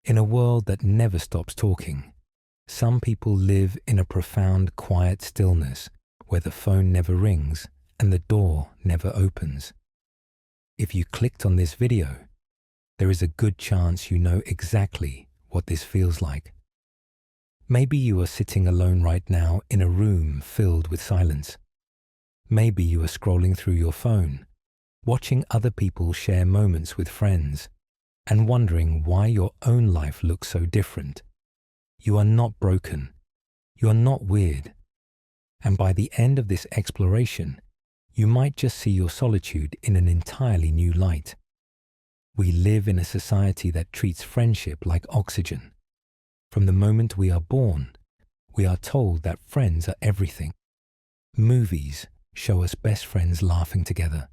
In a world that never stops talking, some people live in a profound, quiet stillness where the phone never rings and the door never opens. If you clicked on this video, there is a good chance you know exactly what this feels like. Maybe you are sitting alone right now in a room filled with silence. Maybe you are scrolling through your phone, watching other people share moments with friends, and wondering why your own life looks so different. You are not broken. You are not weird. And by the end of this exploration, you might just see your solitude in an entirely new light. We live in a society that treats friendship like oxygen. From the moment we are born, we are told that friends are everything. Movies show us best friends laughing together.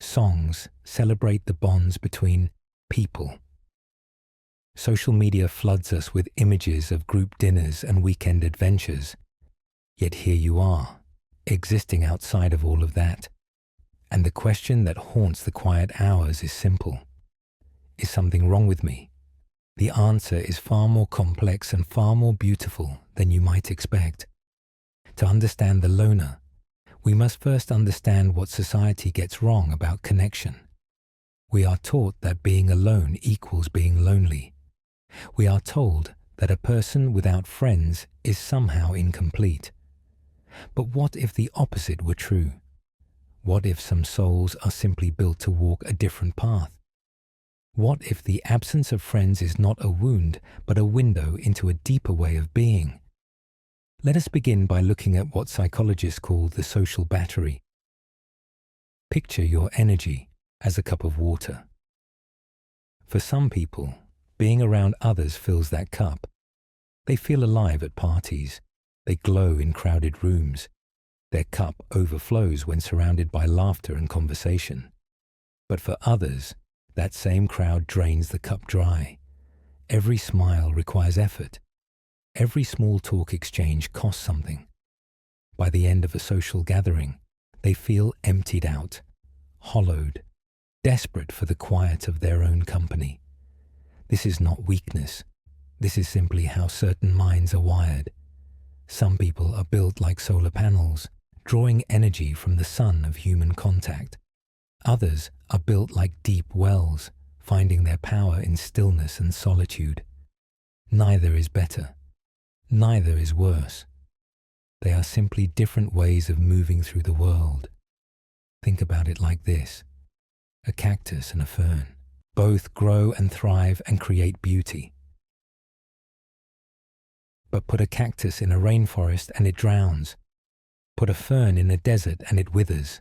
Songs celebrate the bonds between people. Social media floods us with images of group dinners and weekend adventures. Yet here you are, existing outside of all of that. And the question that haunts the quiet hours is simple. Is something wrong with me? The answer is far more complex and far more beautiful than you might expect. To understand the loner, we must first understand what society gets wrong about connection. We are taught that being alone equals being lonely. We are told that a person without friends is somehow incomplete. But what if the opposite were true? What if some souls are simply built to walk a different path? What if the absence of friends is not a wound, but a window into a deeper way of being? Let us begin by looking at what psychologists call the social battery. Picture your energy as a cup of water. For some people, being around others fills that cup. They feel alive at parties. They glow in crowded rooms. Their cup overflows when surrounded by laughter and conversation. But for others, that same crowd drains the cup dry. Every smile requires effort. Every small talk exchange costs something. By the end of a social gathering, they feel emptied out, hollowed, desperate for the quiet of their own company. This is not weakness. This is simply how certain minds are wired. Some people are built like solar panels, drawing energy from the sun of human contact. Others are built like deep wells, finding their power in stillness and solitude. Neither is better. Neither is worse. They are simply different ways of moving through the world. Think about it like this: a cactus and a fern. Both grow and thrive and create beauty. But put a cactus in a rainforest and it drowns. Put a fern in a desert and it withers.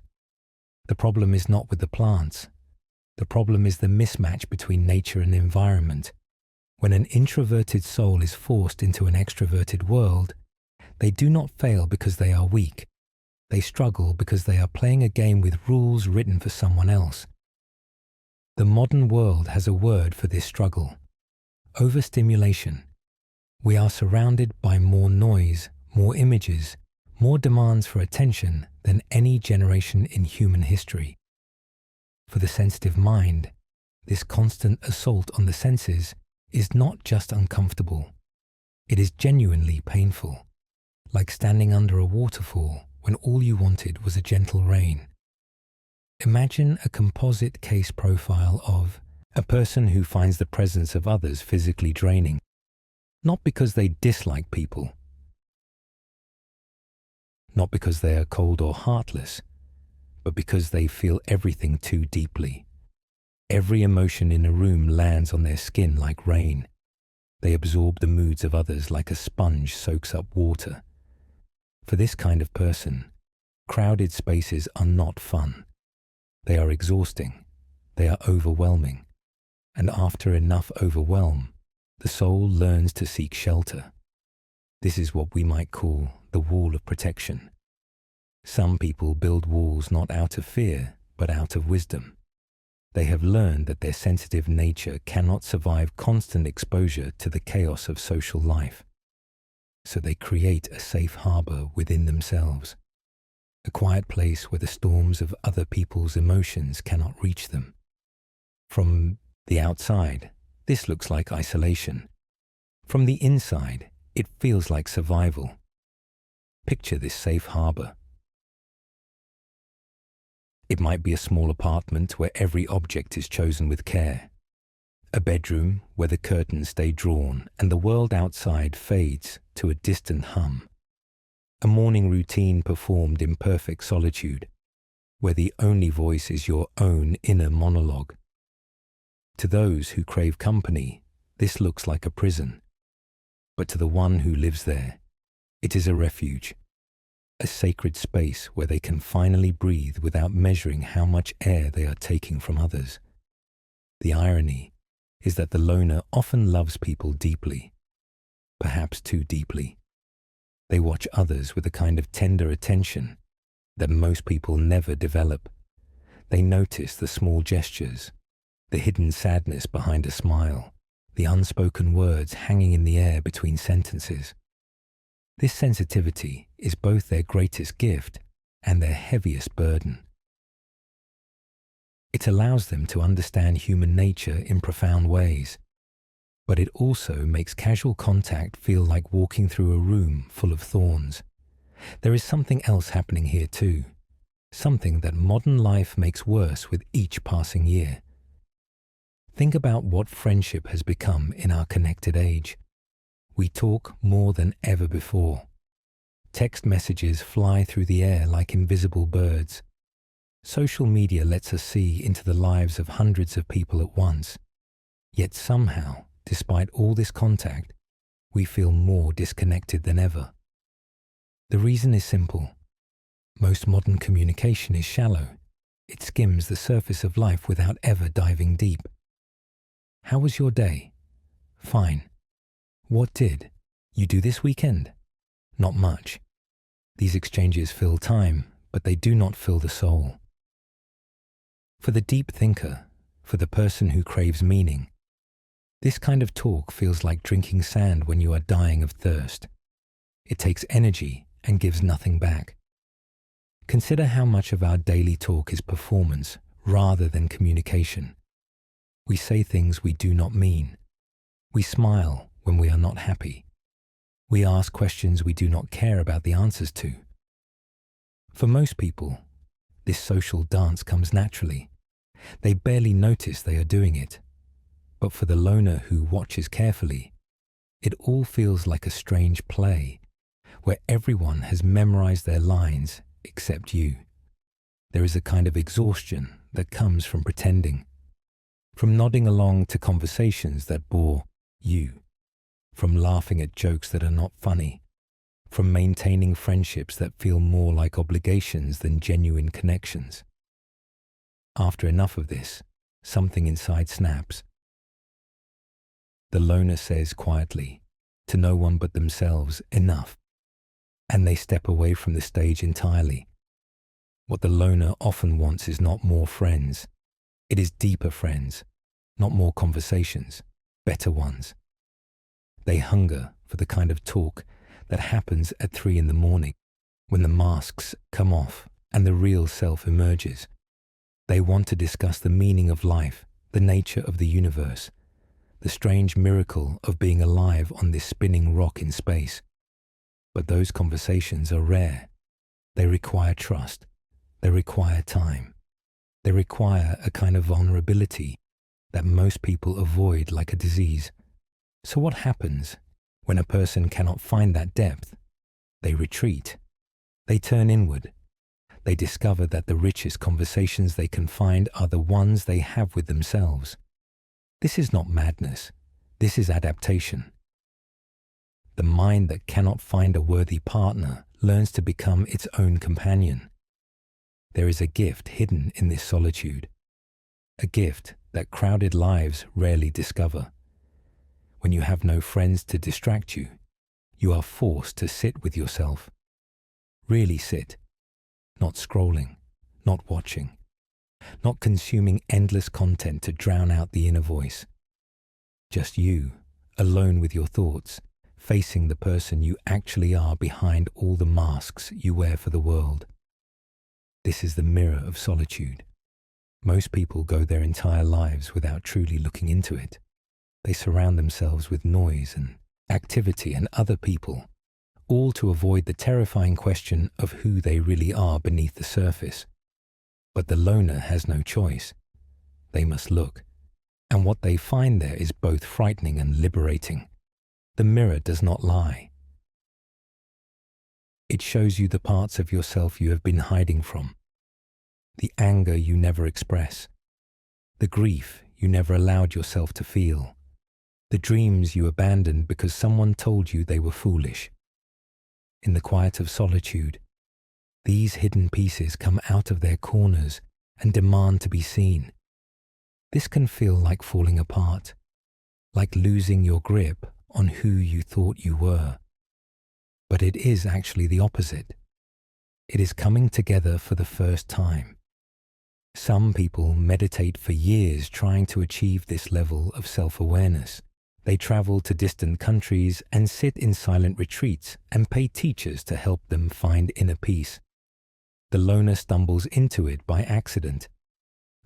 The problem is not with the plants. The problem is the mismatch between nature and environment. When an introverted soul is forced into an extroverted world, they do not fail because they are weak. They struggle because they are playing a game with rules written for someone else. The modern world has a word for this struggle: overstimulation. We are surrounded by more noise, more images, more demands for attention than any generation in human history. For the sensitive mind, this constant assault on the senses is not just uncomfortable. It is genuinely painful, like standing under a waterfall when all you wanted was a gentle rain. Imagine a composite case profile of a person who finds the presence of others physically draining, not because they dislike people, not because they are cold or heartless, but because they feel everything too deeply. Every emotion in a room lands on their skin like rain. They absorb the moods of others like a sponge soaks up water. For this kind of person, crowded spaces are not fun. They are exhausting. They are overwhelming. And after enough overwhelm, the soul learns to seek shelter. This is what we might call the wall of protection. Some people build walls not out of fear, but out of wisdom. They have learned that their sensitive nature cannot survive constant exposure to the chaos of social life. So they create a safe harbor within themselves, a quiet place where the storms of other people's emotions cannot reach them. From the outside, this looks like isolation. From the inside, it feels like survival. Picture this safe harbor. It might be a small apartment where every object is chosen with care. A bedroom where the curtains stay drawn and the world outside fades to a distant hum. A morning routine performed in perfect solitude, where the only voice is your own inner monologue. To those who crave company, this looks like a prison. But to the one who lives there, it is a refuge, a sacred space where they can finally breathe without measuring how much air they are taking from others. The irony is that the loner often loves people deeply, perhaps too deeply. They watch others with a kind of tender attention that most people never develop. They notice the small gestures, the hidden sadness behind a smile, the unspoken words hanging in the air between sentences. This sensitivity is both their greatest gift and their heaviest burden. It allows them to understand human nature in profound ways, but it also makes casual contact feel like walking through a room full of thorns. There is something else happening here too, something that modern life makes worse with each passing year. Think about what friendship has become in our connected age. We talk more than ever before. Text messages fly through the air like invisible birds. Social media lets us see into the lives of hundreds of people at once. Yet somehow, despite all this contact, we feel more disconnected than ever. The reason is simple. Most modern communication is shallow. It skims the surface of life without ever diving deep. How was your day? Fine. What did you do this weekend? Not much. These exchanges fill time, but they do not fill the soul. For the deep thinker, for the person who craves meaning, this kind of talk feels like drinking sand when you are dying of thirst. It takes energy and gives nothing back. Consider how much of our daily talk is performance rather than communication. We say things we do not mean. We smile when we are not happy. We ask questions we do not care about the answers to. For most people, this social dance comes naturally. They barely notice they are doing it. But for the loner who watches carefully, it all feels like a strange play, where everyone has memorized their lines except you. There is a kind of exhaustion that comes from pretending, from nodding along to conversations that bore you, from laughing at jokes that are not funny, from maintaining friendships that feel more like obligations than genuine connections. After enough of this, something inside snaps. The loner says quietly, to no one but themselves, enough, and they step away from the stage entirely. What the loner often wants is not more friends. It is deeper friends, not more conversations, better ones. They hunger for the kind of talk that happens at 3 a.m, when the masks come off and the real self emerges. They want to discuss the meaning of life, the nature of the universe, the strange miracle of being alive on this spinning rock in space. But those conversations are rare. They require trust. They require time. They require a kind of vulnerability that most people avoid like a disease. So what happens when a person cannot find that depth? They retreat. They turn inward. They discover that the richest conversations they can find are the ones they have with themselves. This is not madness. This is adaptation. The mind that cannot find a worthy partner learns to become its own companion. There is a gift hidden in this solitude, a gift that crowded lives rarely discover. When you have no friends to distract you, you are forced to sit with yourself. Really sit, not scrolling, not watching, not consuming endless content to drown out the inner voice. Just you, alone with your thoughts, facing the person you actually are behind all the masks you wear for the world. This is the mirror of solitude. Most people go their entire lives without truly looking into it. They surround themselves with noise and activity and other people, all to avoid the terrifying question of who they really are beneath the surface. But the loner has no choice. They must look, and what they find there is both frightening and liberating. The mirror does not lie. It shows you the parts of yourself you have been hiding from, the anger you never express, the grief you never allowed yourself to feel, the dreams you abandoned because someone told you they were foolish. In the quiet of solitude, these hidden pieces come out of their corners and demand to be seen. This can feel like falling apart, like losing your grip on who you thought you were. But it is actually the opposite. It is coming together for the first time. Some people meditate for years trying to achieve this level of self-awareness. They travel to distant countries and sit in silent retreats and pay teachers to help them find inner peace. The loner stumbles into it by accident.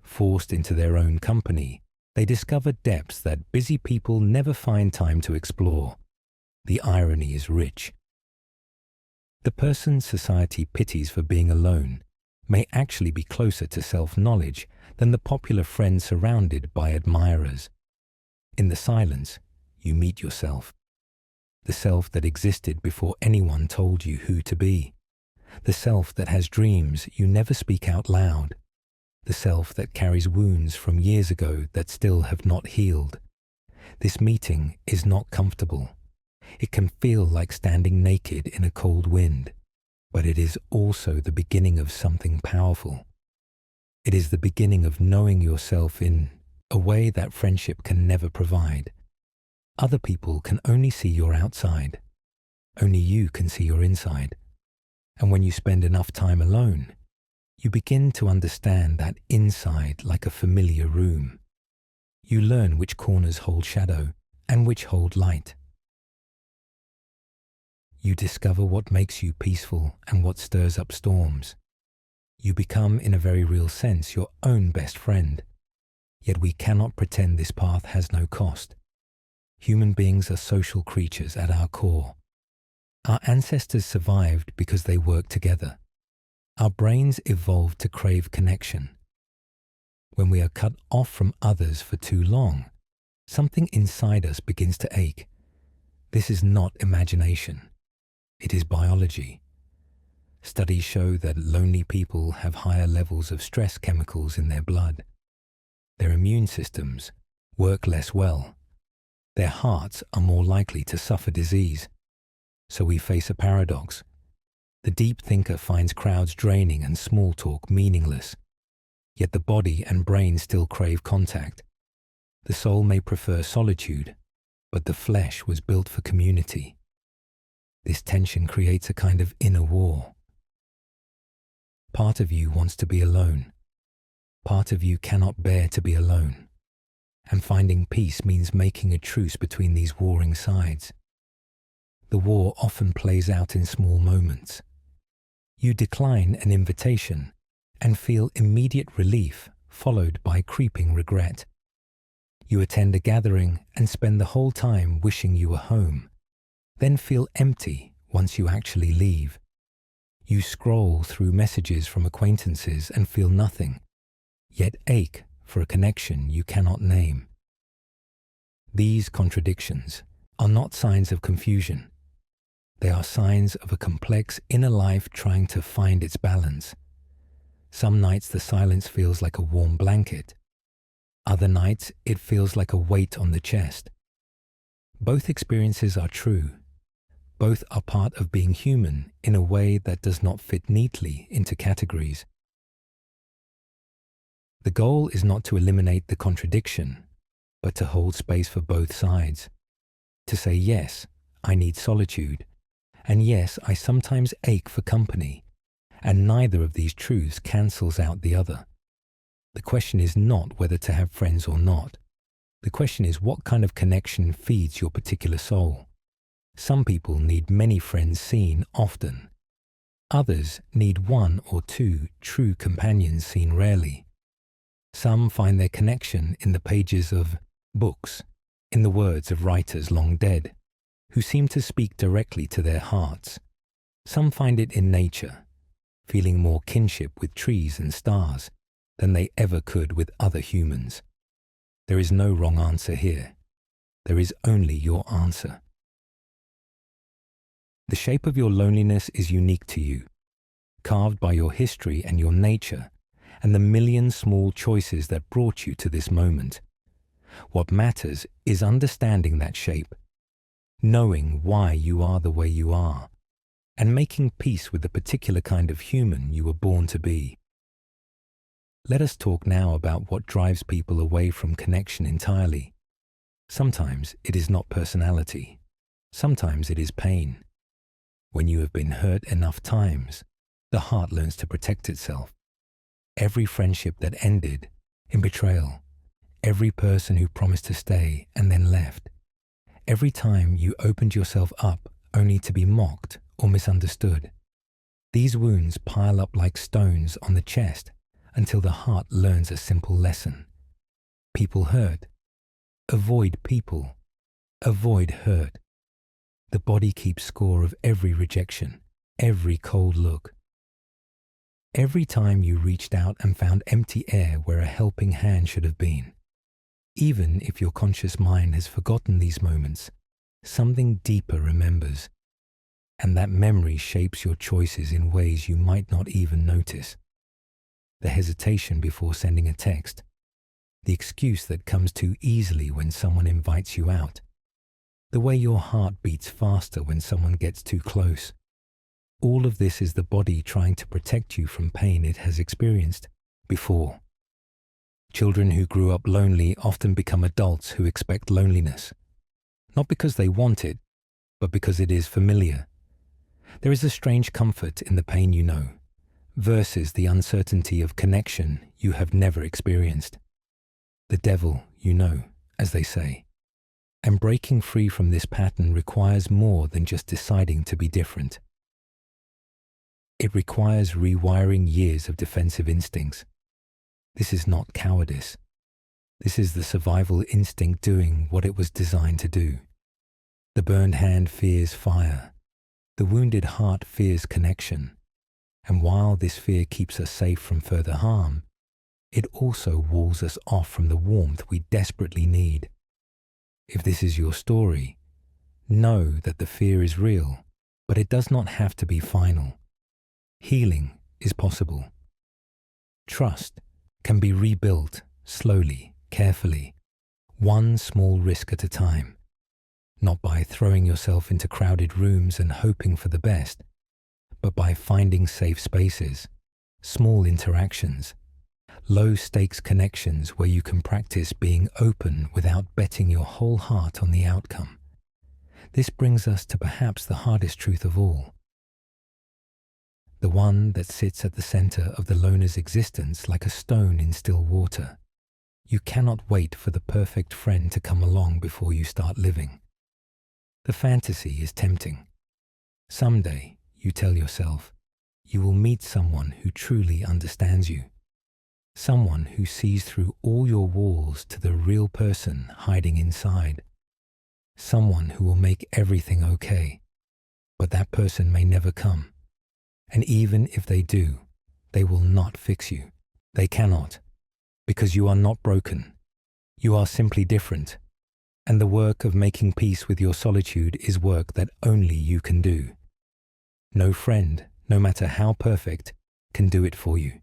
Forced into their own company, they discover depths that busy people never find time to explore. The irony is rich. The person society pities for being alone may actually be closer to self-knowledge than the popular friend surrounded by admirers. In the silence, you meet yourself, the self that existed before anyone told you who to be, the self that has dreams you never speak out loud, the self that carries wounds from years ago that still have not healed. This meeting is not comfortable. It can feel like standing naked in a cold wind, but it is also the beginning of something powerful. It is the beginning of knowing yourself in a way that friendship can never provide. Other people can only see your outside. Only you can see your inside. And when you spend enough time alone, you begin to understand that inside like a familiar room. You learn which corners hold shadow and which hold light. You discover what makes you peaceful and what stirs up storms. You become, in a very real sense, your own best friend. Yet we cannot pretend this path has no cost. Human beings are social creatures at our core. Our ancestors survived because they worked together. Our brains evolved to crave connection. When we are cut off from others for too long, something inside us begins to ache. This is not imagination. It is biology. Studies show that lonely people have higher levels of stress chemicals in their blood. Their immune systems work less well. Their hearts are more likely to suffer disease. So we face a paradox. The deep thinker finds crowds draining and small talk meaningless. Yet the body and brain still crave contact. The soul may prefer solitude, but the flesh was built for community. This tension creates a kind of inner war. Part of you wants to be alone. Part of you cannot bear to be alone. And finding peace means making a truce between these warring sides. The war often plays out in small moments. You decline an invitation and feel immediate relief followed by creeping regret. You attend a gathering and spend the whole time wishing you were home, then feel empty once you actually leave. You scroll through messages from acquaintances and feel nothing, yet ache for a connection you cannot name. These contradictions are not signs of confusion. They are signs of a complex inner life trying to find its balance. Some nights the silence feels like a warm blanket. Other nights it feels like a weight on the chest. Both experiences are true. Both are part of being human in a way that does not fit neatly into categories. The goal is not to eliminate the contradiction, but to hold space for both sides. To say, yes, I need solitude, and yes, I sometimes ache for company, and neither of these truths cancels out the other. The question is not whether to have friends or not. The question is what kind of connection feeds your particular soul. Some people need many friends seen often. Others need one or two true companions seen rarely. Some find their connection in the pages of books, in the words of writers long dead, who seem to speak directly to their hearts. Some find it in nature, feeling more kinship with trees and stars than they ever could with other humans. There is no wrong answer here. There is only your answer. The shape of your loneliness is unique to you, carved by your history and your nature, and the million small choices that brought you to this moment. What matters is understanding that shape, knowing why you are the way you are, and making peace with the particular kind of human you were born to be. Let us talk now about what drives people away from connection entirely. Sometimes it is not personality. Sometimes it is pain. When you have been hurt enough times, the heart learns to protect itself. Every friendship that ended in betrayal, every person who promised to stay and then left, every time you opened yourself up only to be mocked or misunderstood. These wounds pile up like stones on the chest until the heart learns a simple lesson. People hurt. Avoid people. Avoid hurt. The body keeps score of every rejection, every cold look. Every time you reached out and found empty air where a helping hand should have been. Even if your conscious mind has forgotten these moments, something deeper remembers, and that memory shapes your choices in ways you might not even notice. The hesitation before sending a text, the excuse that comes too easily when someone invites you out, the way your heart beats faster when someone gets too close. All of this is the body trying to protect you from pain it has experienced before. Children who grew up lonely often become adults who expect loneliness, not because they want it, but because it is familiar. There is a strange comfort in the pain you know, versus the uncertainty of connection you have never experienced. The devil you know, as they say. And breaking free from this pattern requires more than just deciding to be different. It requires rewiring years of defensive instincts. This is not cowardice. This is the survival instinct doing what it was designed to do. The burned hand fears fire. The wounded heart fears connection. And while this fear keeps us safe from further harm, it also walls us off from the warmth we desperately need. If this is your story, know that the fear is real, but it does not have to be final. Healing is possible. Trust can be rebuilt slowly, carefully, one small risk at a time, not by throwing yourself into crowded rooms and hoping for the best, but by finding safe spaces, small interactions, low-stakes connections where you can practice being open without betting your whole heart on the outcome. This brings us to perhaps the hardest truth of all. The one that sits at the center of the loner's existence like a stone in still water. You cannot wait for the perfect friend to come along before you start living. The fantasy is tempting. Someday, you tell yourself, you will meet someone who truly understands you. Someone who sees through all your walls to the real person hiding inside. Someone who will make everything okay. But that person may never come. And even if they do, they will not fix you. They cannot, because you are not broken. You are simply different. And the work of making peace with your solitude is work that only you can do. No friend, no matter how perfect, can do it for you.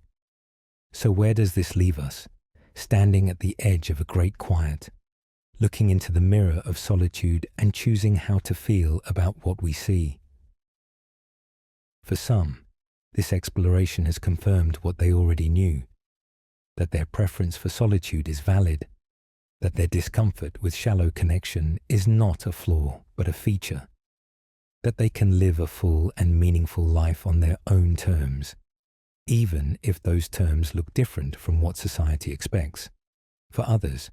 So where does this leave us? Standing at the edge of a great quiet, looking into the mirror of solitude and choosing how to feel about what we see. For some, this exploration has confirmed what they already knew, that their preference for solitude is valid, that their discomfort with shallow connection is not a flaw but a feature, that they can live a full and meaningful life on their own terms, even if those terms look different from what society expects. For others,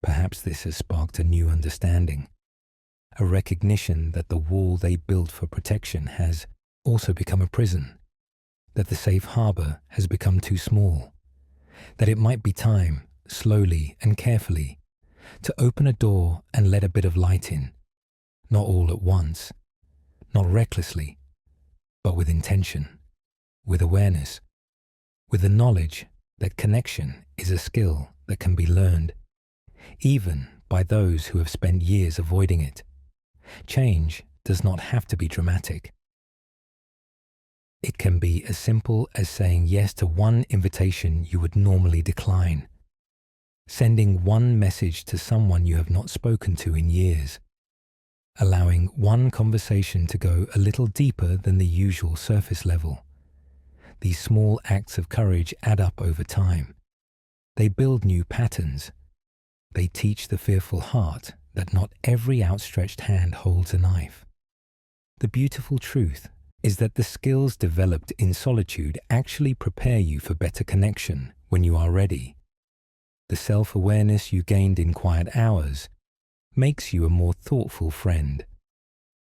perhaps this has sparked a new understanding, a recognition that the wall they built for protection has also become a prison, that the safe harbor has become too small, that it might be time, slowly and carefully, to open a door and let a bit of light in, not all at once, not recklessly, but with intention, with awareness, with the knowledge that connection is a skill that can be learned, even by those who have spent years avoiding it. Change does not have to be dramatic. It can be as simple as saying yes to one invitation you would normally decline, sending one message to someone you have not spoken to in years, allowing one conversation to go a little deeper than the usual surface level. These small acts of courage add up over time. They build new patterns. They teach the fearful heart that not every outstretched hand holds a knife. The beautiful truth is that the skills developed in solitude actually prepare you for better connection when you are ready. The self-awareness you gained in quiet hours makes you a more thoughtful friend.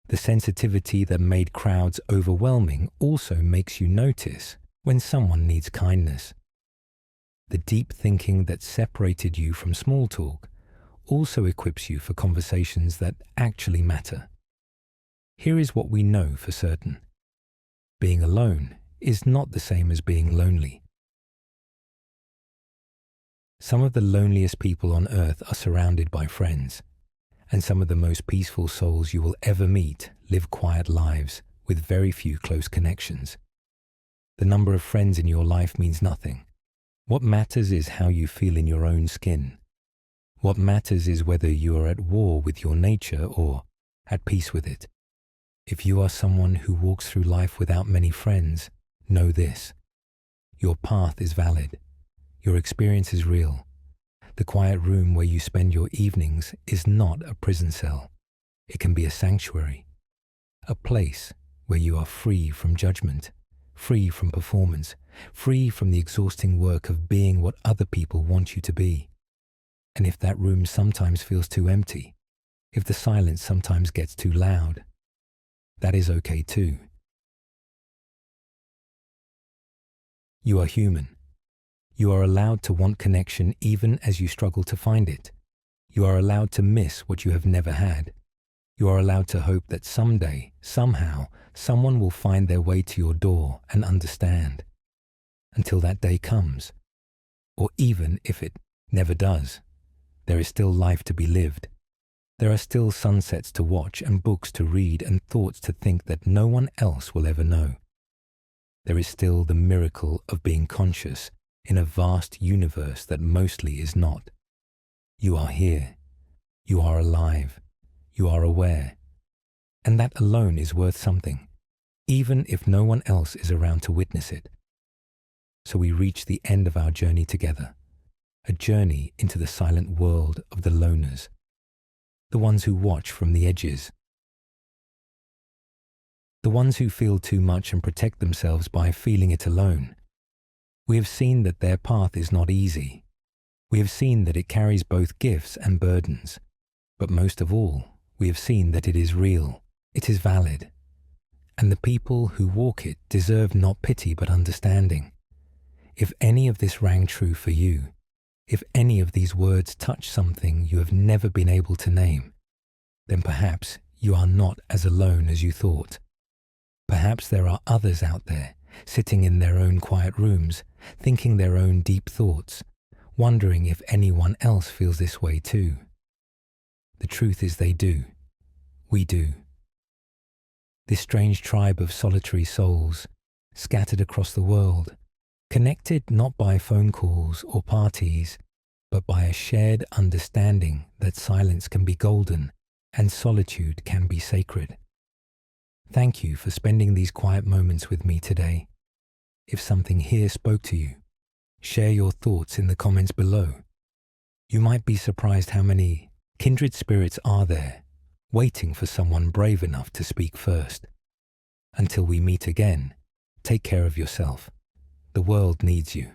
The sensitivity that made crowds overwhelming also makes you notice when someone needs kindness. The deep thinking that separated you from small talk also equips you for conversations that actually matter. Here is what we know for certain. Being alone is not the same as being lonely. Some of the loneliest people on earth are surrounded by friends, and some of the most peaceful souls you will ever meet live quiet lives with very few close connections. The number of friends in your life means nothing. What matters is how you feel in your own skin. What matters is whether you are at war with your nature or at peace with it. If you are someone who walks through life without many friends, know this. Your path is valid. Your experience is real. The quiet room where you spend your evenings is not a prison cell. It can be a sanctuary, a place where you are free from judgment, free from performance, free from the exhausting work of being what other people want you to be. And if that room sometimes feels too empty, if the silence sometimes gets too loud, that is okay too. You are human. You are allowed to want connection even as you struggle to find it. You are allowed to miss what you have never had. You are allowed to hope that someday, somehow, someone will find their way to your door and understand. Until that day comes, or even if it never does, there is still life to be lived. There are still sunsets to watch and books to read and thoughts to think that no one else will ever know. There is still the miracle of being conscious in a vast universe that mostly is not. You are here. You are alive. You are aware. And that alone is worth something, even if no one else is around to witness it. So we reach the end of our journey together, a journey into the silent world of the loners, the ones who watch from the edges, the ones who feel too much and protect themselves by feeling it alone. We have seen that their path is not easy. We have seen that it carries both gifts and burdens. But most of all, we have seen that it is real, it is valid. And the people who walk it deserve not pity but understanding. If any of this rang true for you, if any of these words touch something you have never been able to name, then perhaps you are not as alone as you thought. Perhaps there are others out there, sitting in their own quiet rooms, thinking their own deep thoughts, wondering if anyone else feels this way too. The truth is they do. We do. This strange tribe of solitary souls, scattered across the world, connected not by phone calls or parties, but by a shared understanding that silence can be golden and solitude can be sacred. Thank you for spending these quiet moments with me today. If something here spoke to you, share your thoughts in the comments below. You might be surprised how many kindred spirits are there, waiting for someone brave enough to speak first. Until we meet again, take care of yourself. The world needs you.